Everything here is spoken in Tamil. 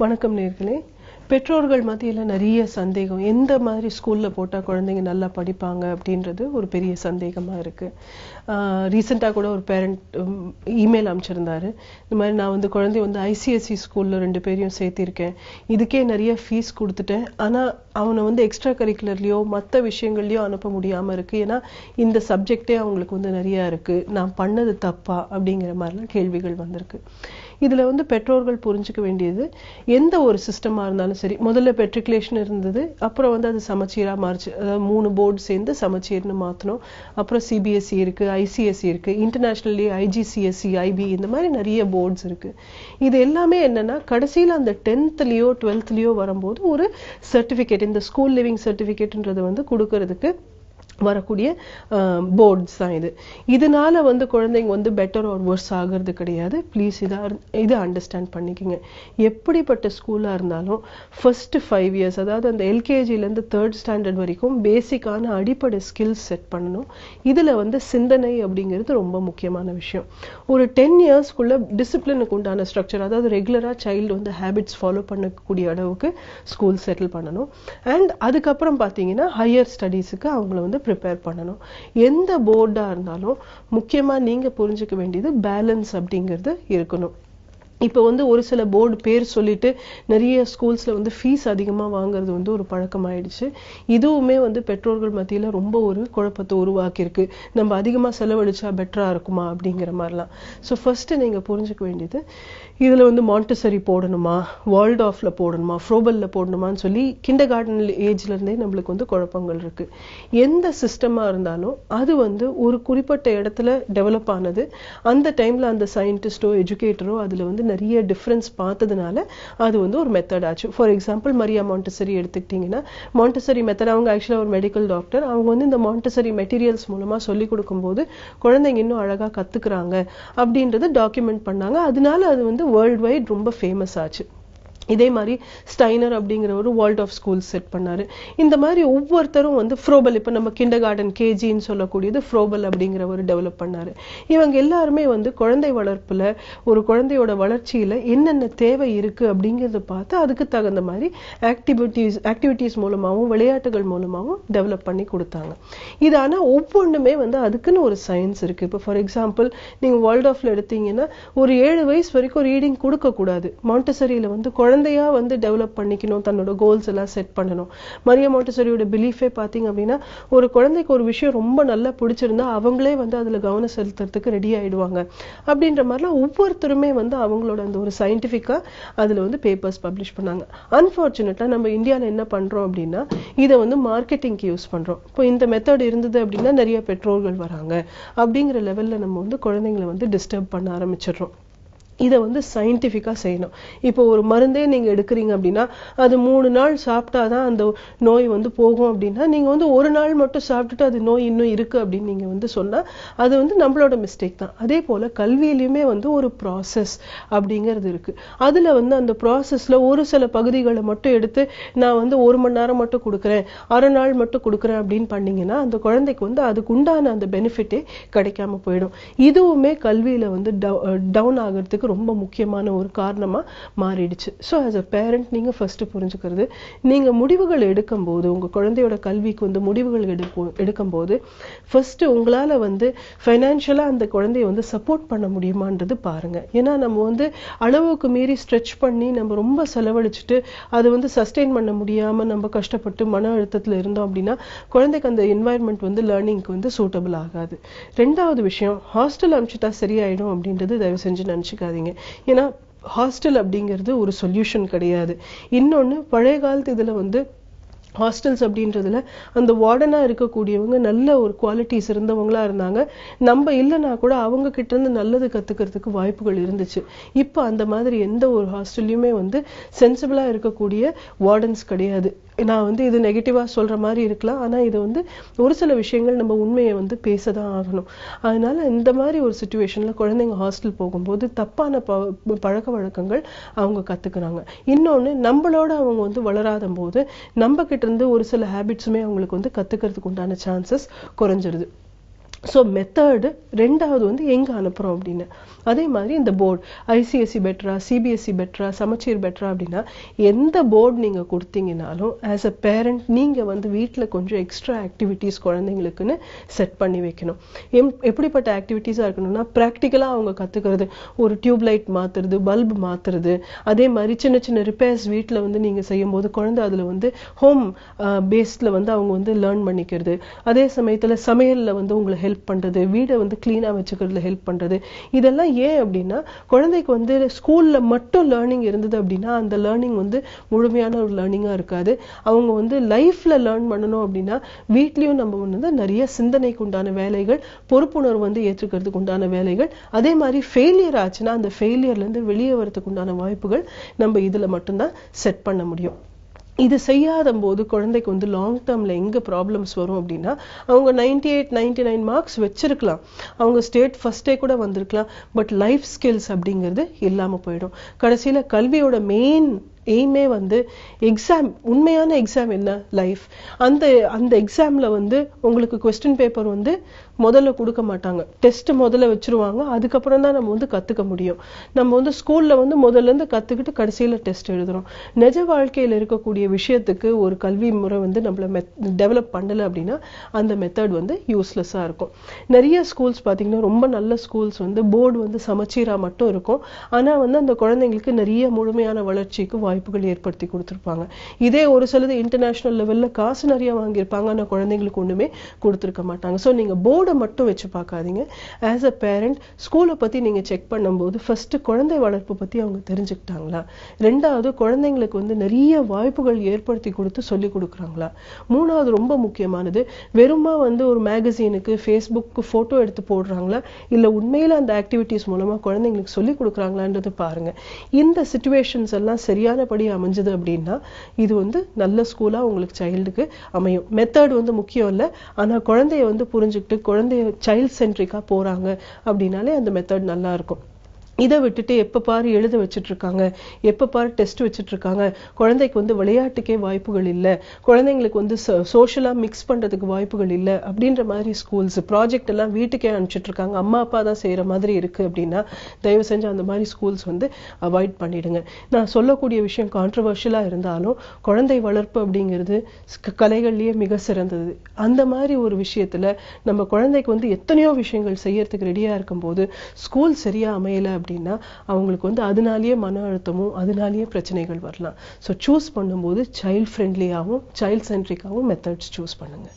வணக்கம் நேயர்களே. பெற்றோர்கள் மத்தியில நிறைய சந்தேகம், எந்த மாதிரி ஸ்கூல்ல போட்டா குழந்தைங்க நல்லா படிப்பாங்க அப்படின்றது ஒரு பெரிய சந்தேகமா இருக்கு. ரீசெண்டா கூட ஒரு பேரண்ட் இமெயில் அனுப்பிச்சிருந்தாரு. இந்த மாதிரி நான் வந்து குழந்தைய வந்து ஐசிஎஸ்சி ஸ்கூல்ல 2 பேரையும் சேர்த்திருக்கேன், இதுக்கே நிறைய ஃபீஸ் கொடுத்துட்டேன், ஆனா அவனை வந்து எக்ஸ்ட்ரா கரிக்குலர்லயோ மற்ற விஷயங்கள்லயோ அனுப்ப முடியாம இருக்கு, ஏன்னா இந்த சப்ஜெக்டே அவங்களுக்கு வந்து நிறைய இருக்கு, நான் பண்ணது தப்பா அப்படிங்கிற மாதிரிலாம் கேள்விகள் வந்திருக்கு. இதுல வந்து பெற்றோர்கள் புரிஞ்சுக்க வேண்டியது, எந்த ஒரு சிஸ்டமா இருந்தாலும் சரி, முதல்ல பெட்ரிகுலேஷன் இருந்தது, அப்புறம் வந்து அது சமச்சீரா மாறிச்சு. அதாவது 3 போர்டு சேர்ந்து சமச்சீர்னு மாத்தணும். அப்புறம் சிபிஎஸ்இ இருக்கு, ஐசிஎஸ்இ இருக்கு, இன்டர்நேஷனலி ஐஜிசிஎஸ்இ, ஐபி, இந்த மாதிரி நிறைய போர்ட்ஸ் இருக்கு. இது எல்லாமே என்னன்னா கடைசியில அந்த 10th-லயோ 12th-லயோ வரும்போது ஒரு சர்டிபிகேட், இந்த ஸ்கூல் லிவிங் சர்டிபிகேட்ன்றது வந்து கொடுக்கறதுக்கு வரக்கூடிய போர்ட்ஸ் தான் இது. இதனால வந்து குழந்தைங்க வந்து பெட்டர் ஆர் வர்ஸ் ஆகிறது கிடையாது. ப்ளீஸ் இதை அண்டர்ஸ்டாண்ட் பண்ணிக்கங்க. எப்படிப்பட்ட ஸ்கூலா இருந்தாலும் ஃபர்ஸ்ட் 5 years, அதாவது அந்த எல்கேஜிலேருந்து 3rd ஸ்டாண்டர்ட் வரைக்கும் பேசிக்கான அடிப்படை ஸ்கில்ஸ் செட் பண்ணணும். இதுல வந்து சிந்தனை அப்படிங்கிறது ரொம்ப முக்கியமான விஷயம். ஒரு 10 yearsக்குள்ள டிசிப்ளினுக்கு உண்டான ஸ்ட்ரக்சர், அதாவது ரெகுலரா சைல்டு வந்து ஹேபிட்ஸ் ஃபாலோ பண்ணக்கூடிய அளவுக்கு ஸ்கூல் செட்டில் பண்ணணும். அண்ட் அதுக்கப்புறம் பார்த்தீங்கன்னா ஹையர் ஸ்டடீஸுக்கு அவங்கள வந்து ப்ரிப்பேர் பண்ணணும். எந்த போர்டா இருந்தாலும் முக்கியமா நீங்க புரிஞ்சுக்க வேண்டியது பேலன்ஸ் அப்படிங்கிறது இருக்கணும். இப்போ வந்து ஒரு சில போர்டு பேர் சொல்லிட்டு நிறைய ஸ்கூல்ஸ்ல வந்து ஃபீஸ் அதிகமா வாங்குறது வந்து ஒரு பழக்கமாயிடுச்சு. இதுவுமே வந்து பெற்றோர்கள் மத்தியில ரொம்ப ஒரு குழப்பத்தை உருவாக்கியிருக்கு. நம்ம அதிகமா செலவழிச்சா பெட்டரா இருக்குமா அப்படிங்கிற மாதிரிலாம். ஸோ ஃபர்ஸ்ட் நீங்க புரிஞ்சுக்க வேண்டியது, இதுல வந்து மாண்டசரி போடணுமா, வால்டாஃப்ல போடணுமா, ஃப்ரோபல்ல போடணுமான்னு சொல்லி கிண்டர் கார்டன் ஏஜ்ல இருந்தே நம்மளுக்கு வந்து குழப்பங்கள் இருக்கு. எந்த சிஸ்டமா இருந்தாலும் அது வந்து ஒரு குறிப்பிட்ட இடத்துல டெவலப் ஆனது. அந்த டைம்ல அந்த சயின்டிஸ்டோ எஜுகேட்டரோ அதுல வந்து நிறைய டிஃபரன்ஸ் பார்த்ததுனால அது வந்து ஒரு மெத்தட் ஆச்சு. ஃபார் எக்ஸாம்பிள் மரியா மாண்டசரி எடுத்துக்கிட்டீங்கன்னா, மாண்டசரி மெத்தட், அவங்க ஆக்சுவலா ஒரு மெடிக்கல் டாக்டர், அவங்க வந்து இந்த மாண்டசரி மெட்டீரியல்ஸ் மூலமா சொல்லி கொடுக்கும்போது குழந்தைங்க இன்னும் அழகா கத்துக்கிறாங்க அப்படின்றத டாக்குமெண்ட் பண்ணாங்க. அதனால அது வந்து வேர்ல்ட் வைட் ரொம்ப ஃபேமஸ் ஆச்சு. இதே மாதிரி ஸ்டைனர் அப்படிங்கிற ஒரு வேர்ல்ட் ஆஃப் ஸ்கூல் செட் பண்ணாரு. இந்த மாதிரி ஒவ்வொருத்தரும் வந்து ஃப்ரோபல், இப்போ நம்ம கிண்டர் கார்டன் கேஜின்னு சொல்லக்கூடியது ஃப்ரோபல் அப்படிங்கிற ஒரு டெவலப் பண்ணாரு. இவங்க எல்லாருமே வந்து குழந்தை வளர்ப்புல ஒரு குழந்தையோட வளர்ச்சியில என்னென்ன தேவை இருக்கு அப்படிங்கிறத பார்த்து அதுக்கு தகுந்த மாதிரி ஆக்டிவிட்டிஸ் மூலமாகவும் விளையாட்டுகள் மூலமாகவும் டெவலப் பண்ணி கொடுத்தாங்க. இது ஆனா ஒவ்வொன்றுமே வந்து அதுக்குன்னு ஒரு சயின்ஸ் இருக்கு. இப்போ ஃபார் எக்ஸாம்பிள் நீங்க வேர்ல்ட் ஆஃப்ல எடுத்தீங்கன்னா ஒரு 7 வயசு வரைக்கும் ரீடிங் கொடுக்க கூடாது. மாண்டசரியில வந்து குழந்தையா வந்து டெவலப் பண்ணிக்கணும், தன்னோட கோல்ஸ் எல்லாம் செட் பண்ணணும். மரியா மாண்டசரியோட பிலீஃபே பாத்தீங்க அப்படின்னா, ஒரு குழந்தைக்கு ஒரு விஷயம் ரொம்ப நல்லா பிடிச்சிருந்தா அவங்களே வந்து அதுல கவனம் செலுத்துறதுக்கு ரெடி ஆயிடுவாங்க அப்படின்ற மாதிரிலாம் ஒவ்வொருத்தருமே வந்து அவங்களோட அந்த ஒரு சயின்டிபிக்கா அதுல வந்து பேப்பர்ஸ் பப்ளிஷ் பண்ணாங்க. அன்பார்ச்சுனேட்டா நம்ம இந்தியால என்ன பண்றோம் அப்படின்னா, இதை வந்து மார்க்கெட்டிங்க்கு யூஸ் பண்றோம். இப்போ இந்த மெத்தட் இருந்தது அப்படின்னா நிறைய பெற்றோர்கள் வராங்க அப்படிங்கிற லெவல்ல நம்ம வந்து குழந்தைங்களை வந்து டிஸ்டர்ப் பண்ண ஆரம்பிச்சிடுறோம். இதை வந்து சயின்டிஃபிக்கா செய்யணும். இப்போ ஒரு மருந்தே நீங்க எடுக்கிறீங்க அப்படின்னா அது 3 நாள் சாப்பிட்டாதான் அந்த நோய் வந்து போகும் அப்படின்னா, நீங்க வந்து ஒரு நாள் மட்டும் சாப்பிட்டுட்டு அது நோய் இன்னும் இருக்கு அப்படின்னு நீங்க வந்து சொன்னா அது வந்து நம்மளோட மிஸ்டேக் தான். அதே போல கல்வியிலுமே வந்து ஒரு ப்ராசஸ் அப்படிங்கிறது இருக்கு. அதுல வந்து அந்த ப்ராசஸ்ல ஒரு சில பகுதிகளை மட்டும் எடுத்து நான் வந்து 1 மணி நேரம் மட்டும் கொடுக்குறேன், அரை நாள் மட்டும் கொடுக்குறேன் அப்படின்னு பண்ணீங்கன்னா அந்த குழந்தைக்கு வந்து அதுக்கு உண்டான அந்த பெனிஃபிட்டே கிடைக்காம போயிடும். இதுவுமே கல்வியில வந்து டவுன் ஆகிறதுக்கு ரொம்ப முக்கியமான ஒரு காரணமா மாறிடுச்சு. ஸோ ஆஸ் அ பேரண்ட் நீங்க ஃபர்ஸ்ட் புரிஞ்சுக்கிறது, நீங்க முடிவுகள் எடுக்கும்போது, உங்க குழந்தையோட கல்விக்கு வந்து முடிவுகள் எடுக்கும்போது ஃபர்ஸ்ட் உங்களால வந்து ஃபைனான்சியலா அந்த குழந்தைய வந்து சப்போர்ட் பண்ண முடியுமான்றது பாருங்க. ஏன்னா நம்ம வந்து அளவுக்கு மீறி ஸ்ட்ரெச் பண்ணி நம்ம ரொம்ப செலவழிச்சுட்டு அது வந்து சஸ்டெயின் பண்ண முடியாம நம்ம கஷ்டப்பட்டு மன அழுத்தத்துல இருந்தோம் அப்படின்னா குழந்தைக்கு அந்த என்வாயர்மெண்ட் வந்து லேர்னிங்க்கு வந்து சூட்டபிள் ஆகாது. 2வது விஷயம், ஹாஸ்டல் அனுப்பிச்சுட்டா சரியாயிடும் அப்படின்றது தயவு செஞ்சு நினைச்சுக்காதீங்க. ஏன்னா ஹாஸ்டல் அப்படிங்கிறது ஒரு சொல்யூஷன் கிடையாது. இன்னொன்னு, பழைய காலத்து இதுல வந்து ஹாஸ்டல்ஸ் அப்படின்றதுல அந்த வார்டனா இருக்கக்கூடியவங்க நல்ல ஒரு குவாலிட்டிஸ் இருந்தவங்களா இருந்தாங்க. நம்ம இல்லைன்னா கூட அவங்க கிட்ட இருந்து நல்லது கத்துக்கிறதுக்கு வாய்ப்புகள் இருந்துச்சு. இப்போ அந்த மாதிரி எந்த ஒரு ஹாஸ்டல்லையுமே வந்து சென்சிபிளா இருக்கக்கூடிய வார்டன்ஸ் கிடையாது. நான் வந்து இது நெகட்டிவா சொல்ற மாதிரி இருக்கலாம், ஆனா இது வந்து ஒரு சில விஷயங்கள் நம்ம உண்மையை வந்து பேசதான் ஆகணும். அதனால இந்த மாதிரி ஒரு சிச்சுவேஷன்ல குழந்தைங்க ஹாஸ்டல் போகும்போது தப்பான பழக்க வழக்கங்கள் அவங்க கத்துக்கிறாங்க. இன்னொன்னு, நம்மளோட அவங்க வந்து வளராத போது நம்ம கிட்ட இருந்து ஒரு சில ஹேபிட்ஸுமே அவங்களுக்கு வந்து கத்துக்கிறதுக்கு உண்டான சான்சஸ் குறைஞ்சிருது. ஸோ மெத்தடு ரெண்டாவது வந்து எங்க அனுப்புறோம் அப்படின்னு. அதே மாதிரி இந்த போர்டு ஐசிஎஸ்சி பெட்டரா, சிபிஎஸ்சி பெட்டரா, சமச்சீர் பெட்டரா அப்படின்னா எந்த போர்டு நீங்க கொடுத்தீங்கனாலும் ஆஸ் அ பேரண்ட் நீங்க வந்து வீட்டில் கொஞ்சம் எக்ஸ்ட்ரா ஆக்டிவிட்டீஸ் குழந்தைங்களுக்குன்னு செட் பண்ணி வைக்கணும். எப்படிப்பட்ட ஆக்டிவிட்டீஸாக இருக்கணும்னா ப்ராக்டிக்கலாக அவங்க கற்றுக்கிறது, ஒரு டியூப் லைட் மாற்றுறது, பல்பு மாற்றுறது, அதே மாதிரி சின்ன சின்ன ரிப்பேர்ஸ் வீட்டில் வந்து நீங்கள் செய்யும்போது குழந்தை அதில் வந்து ஹோம் பேஸ்டில் வந்து அவங்க வந்து லேர்ன் பண்ணிக்கிறது. அதே சமயத்தில் சமையலில் வந்து உங்களை ஹெல்ப் பண்றது, வீடை வந்து கிளீனா வச்சுக்கிறதுல ஹெல்ப் பண்றது. இதெல்லாம் ஏன் அப்படின்னா குழந்தைக்கு வந்து ஸ்கூல்ல மட்டும் லேர்னிங் இருந்தது அப்படின்னா அந்த லேர்னிங் வந்து முழுமையான ஒரு லேர்னிங்கா இருக்காது. அவங்க வந்து லைஃப்ல லேர்ன் பண்ணணும் அப்படின்னா வீட்லயும் நம்ம வந்து நிறைய சிந்தனைக்கு உண்டான வேலைகள், பொறுப்புணர்வு வந்து ஏற்றுக்கிறதுக்கு உண்டான வேலைகள், அதே மாதிரி ஃபெயிலியர் ஆச்சுன்னா அந்த ஃபெயிலியர்ல இருந்து வெளியே வரதுக்கு உண்டான வாய்ப்புகள் நம்ம இதுல மட்டும்தான் செட் பண்ண முடியும். இது செய்யாத போது குழந்தைக்கு வந்து லாங் டேர்ம்ல எங்க ப்ராப்ளம்ஸ் வரும் அப்படின்னா அவங்க 98, 99 மார்க்ஸ் வச்சிருக்கலாம், அவங்க ஸ்டேட் ஃபர்ஸ்டே கூட வந்திருக்கலாம், பட் லைஃப் ஸ்கில்ஸ் அப்படிங்கிறது இல்லாம போயிடும். கடைசியில கல்வியோட மெயின் எய்மே வந்து எக்ஸாம், உண்மையான எக்ஸாம் என்ன லைஃப். அந்த அந்த எக்ஸாம்ல வந்து உங்களுக்கு கொஸ்டின் பேப்பர் வந்து முதல்ல கொடுக்க மாட்டாங்க, டெஸ்ட் முதல்ல வச்சிருவாங்க, அதுக்கப்புறம் தான் நம்ம வந்து கத்துக்க முடியும். நம்ம வந்து ஸ்கூல்ல வந்து முதல்ல இருந்து கத்துக்கிட்டு கடைசியில டெஸ்ட் எழுதுறோம். நிஜ வாழ்க்கையில இருக்கக்கூடிய விஷயத்துக்கு ஒரு கல்வி முறை வந்து நம்மள டெவலப் பண்ணல அப்படின்னா அந்த மெத்தட் வந்து யூஸ்லெஸ்ஸா இருக்கும். நிறைய ஸ்கூல்ஸ் பாத்தீங்கன்னா ரொம்ப நல்ல ஸ்கூல்ஸ் வந்து போர்டு வந்து சமச்சீரா மட்டும் இருக்கும், ஆனா வந்து அந்த குழந்தைங்களுக்கு நிறைய முழுமையான வளர்ச்சிக்கு வாய்ப்புகள் ஏற்படுத்தி கொடுத்திருப்பாங்க. இதே ஒரு சிலது இன்டர்நேஷனல் லெவல்ல காசு நிறைய வாங்கியிருப்பாங்க, ஆனா குழந்தைங்களுக்கு ஒண்ணுமே கொடுத்திருக்க மாட்டாங்க. ஸோ நீங்க போர்டை மட்டும் வச்சு பார்க்காதீங்க. ஆஸ் அ பேரண்ட் ஸ்கூலை பத்தி நீங்க செக் பண்ணும்போது ஃபர்ஸ்ட் குழந்தை வளர்ப்பு பத்தி அவங்க தெரிஞ்சுக்கிட்டாங்களா, ரெண்டாவது குழந்தைங்களுக்கு வந்து நிறைய வாய்ப்புகள் ஏற்படுத்தி கொடுத்து சொல்லி கொடுக்குறாங்களா, மூணாவது ரொம்ப முக்கியமானது வெறுமா வந்து ஒரு மேகசீனுக்கு ஃபேஸ்புக்கு போட்டோ எடுத்து போடுறாங்களா, இல்ல உண்மையில அந்த ஆக்டிவிட்டிஸ் மூலமா குழந்தைங்களுக்கு சொல்லி கொடுக்குறாங்களான்றது பாருங்க. இந்த சிச்சுவேஷன்ஸ் எல்லாம் சரியான படி அமைஞ்சது அப்படின்னா இது வந்து நல்ல ஸ்கூலா உங்களுக்கு சைல்டுக்கு அமையும். மெத்தட் வந்து முக்கியம் இல்ல, ஆனா குழந்தைய வந்து புரிஞ்சுக்கிட்டு குழந்தைய சைல்ட் சென்ட்ரிக்கா போறாங்க அப்படின்னாலே அந்த மெத்தட் நல்லா இருக்கும். இதை விட்டுட்டு எப்ப பாரு எழுத வச்சுட்டு இருக்காங்க, எப்ப பாரு டெஸ்ட் வச்சுட்டு இருக்காங்க, குழந்தைக்கு வந்து விளையாட்டுக்கே வாய்ப்புகள் இல்ல, குழந்தைங்களுக்கு வந்து சோஷியலா மிக்ஸ் பண்றதுக்கு வாய்ப்புகள் இல்ல அப்படின்ற மாதிரி ஸ்கூல்ஸ் ப்ராஜெக்ட் எல்லாம் வீட்டுக்கே அனுப்பிச்சிட்டு இருக்காங்க, அம்மா அப்பா தான் செய்யற மாதிரி இருக்கு அப்படின்னா தயவு செஞ்சு அந்த மாதிரி ஸ்கூல்ஸ் வந்து அவாய்ட் பண்ணிடுங்க. நான் சொல்லக்கூடிய விஷயம் கான்ட்ரவர்ஷியலா இருந்தாலும் குழந்தை வளர்ப்பு அப்படிங்கிறது கலைகள்லயே மிக சிறந்தது. அந்த மாதிரி ஒரு விஷயத்துல நம்ம குழந்தைக்கு வந்து எத்தனையோ விஷயங்கள் செய்யறதுக்கு ரெடியா இருக்கும் போது ஸ்கூல் சரியா அமையல அப்படின்னா அவங்களுக்கு வந்து அதனாலேயே மன அழுத்தமும் அதனாலேயே பிரச்சனைகள் வரலாம். ஸோ சூஸ் பண்ணும்போது சைல்ட் ஃப்ரெண்ட்லியாகவும் சைல்ட் சென்ட்ரிக்காகவும் மெத்தட்ஸ் சூஸ் பண்ணுங்க.